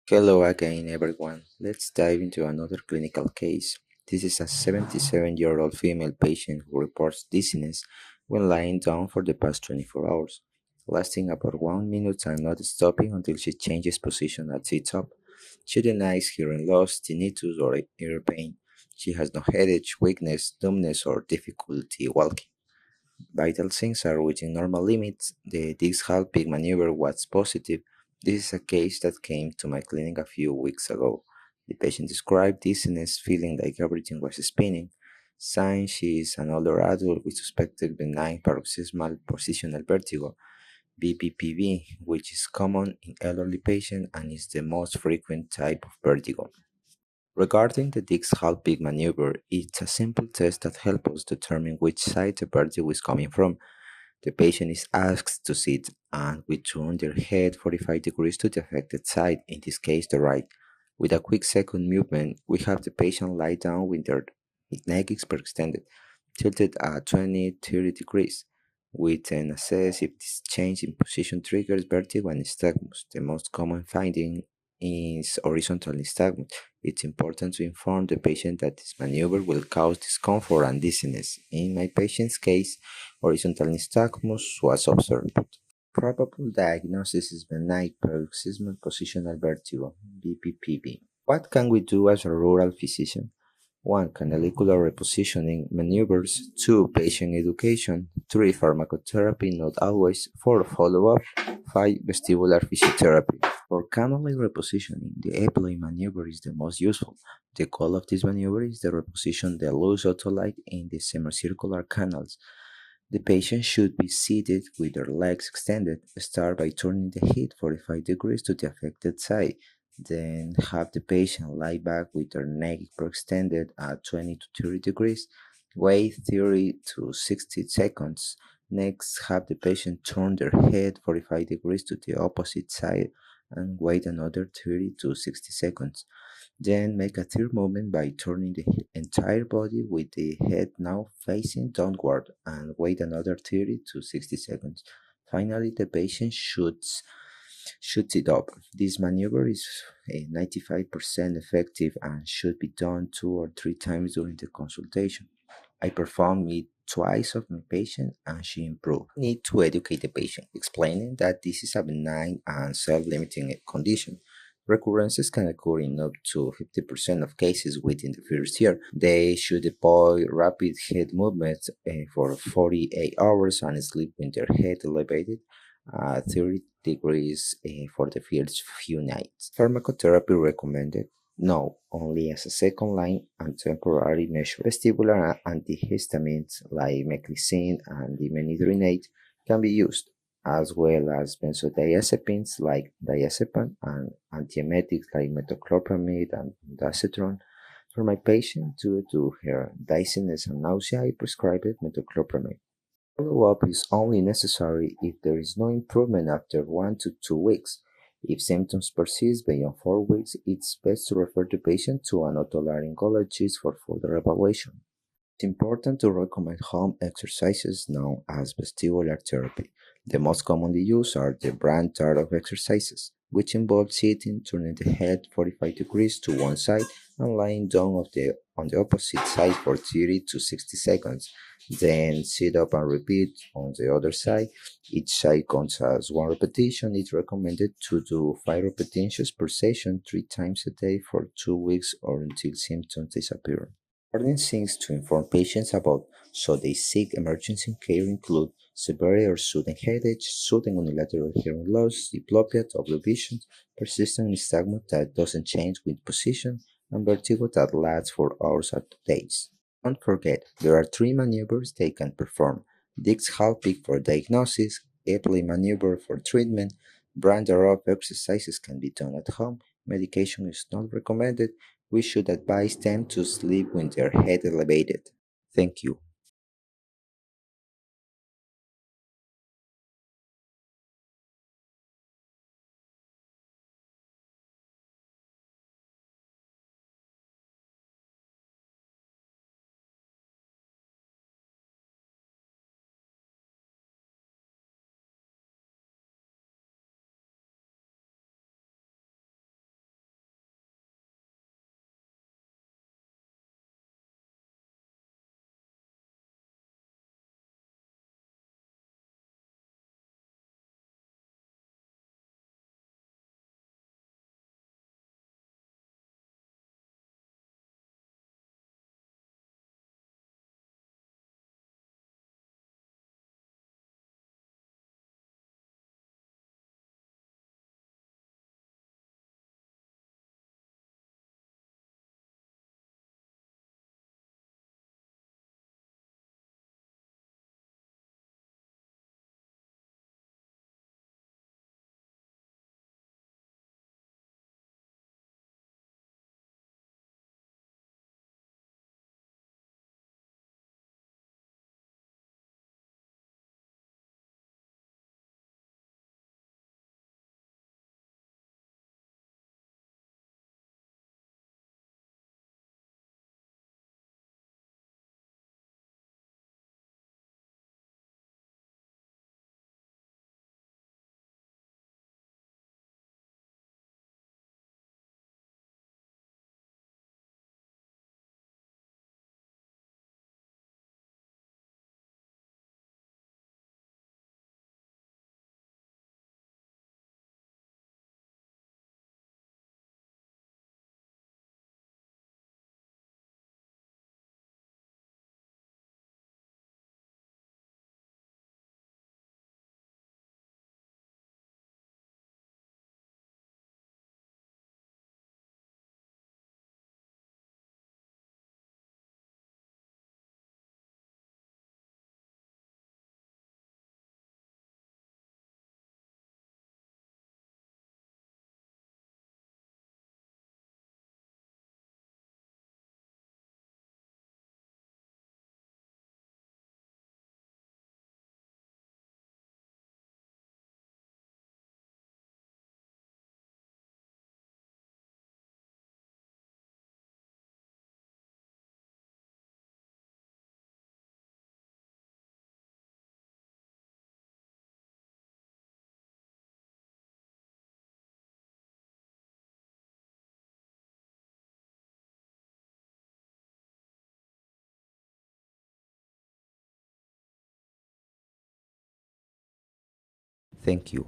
Hello again, everyone. Let's dive into another clinical case. This is a 77-year-old female patient who reports dizziness when lying down for the past 24 hours, lasting about 1 minute and not stopping until she changes position and sits up. She denies hearing loss, tinnitus, or ear pain. She has no headache, weakness, numbness, or difficulty walking. Vital signs are within normal limits. The disc half peak maneuver was positive. This is a case that came to my clinic a few weeks ago. The patient described dizziness, feeling like everything was spinning. Signs she is an older adult with suspected benign paroxysmal positional vertigo, BPPV, which is common in elderly patients and is the most frequent type of vertigo. Regarding the Dick's half peak maneuver, it's a simple test that helps us determine which side the vertigo is coming from. The patient is asked to sit and we turn their head 45 degrees to the affected side, in this case the right. With a quick second movement, we have the patient lie down with their neck extended, tilted at 20-30 degrees. We then assess if this change in position triggers vertigo and nystagmus. The most common finding is horizontal nystagmus. It's important to inform the patient that this maneuver will cause discomfort and dizziness. In my patient's case, horizontal nystagmus was observed. Probable diagnosis is benign paroxysmal positional vertigo, BPPV. What can we do as a rural physician? 1. Canalicular repositioning maneuvers. 2. Patient education. 3. Pharmacotherapy, not always. 4. Follow-up. 5. Vestibular physiotherapy. For canal repositioning, the Epley maneuver is the most useful. The goal of this maneuver is to reposition the loose otolite in the semicircular canals. The patient should be seated with their legs extended. Start by turning the head 45 degrees to the affected side. Then have the patient lie back with their neck extended at 20 to 30 degrees. Wait 30 to 60 seconds. Next, have the patient turn their head 45 degrees to the opposite side and wait another 30 to 60 seconds. Then make a third movement by turning the entire body with the head now facing downward and wait another 30 to 60 seconds. Finally, the patient shoots it up. This maneuver is 95% effective and should be done 2 or 3 times during the consultation. I performed it twice of my patient and she improved. Need to educate the patient, explaining that this is a benign and self-limiting condition. Recurrences can occur in up to 50% of cases within the first year. They should avoid rapid head movements for 48 hours and sleep with their head elevated 30 degrees for the first few nights. Pharmacotherapy recommended? No, only as a second line and temporary measure. Vestibular antihistamines like meclizine and dimethylphenidate can be used, as well as benzodiazepines like diazepam and antiemetics like metoclopramide and ondansetron. For my patient, due to her dizziness and nausea, I prescribed metoclopramide. Follow-up is only necessary if there is no improvement after 1 to 2 weeks. If symptoms persist beyond 4 weeks, it's best to refer the patient to an otolaryngologist for further evaluation. It's important to recommend home exercises known as vestibular therapy. The most commonly used are the brand of exercises, which involve sitting, turning the head 45 degrees to one side, and lying down on the opposite side for 30 to 60 seconds. Then sit up and repeat on the other side. Each side counts as one repetition. It's recommended to do 5 repetitions per session 3 times a day for 2 weeks or until symptoms disappear. Warning signs to inform patients about so they seek emergency care include severe or sudden headache, sudden unilateral hearing loss, diplopia, double vision, persistent nystagmus that doesn't change with position, and vertigo that lasts for hours or days. Don't forget, there are 3 maneuvers they can perform. Dick's half peak for diagnosis, Epley maneuver for treatment, brander up exercises can be done at home, medication is not recommended, we should advise them to sleep with their head elevated. Thank you. Thank you.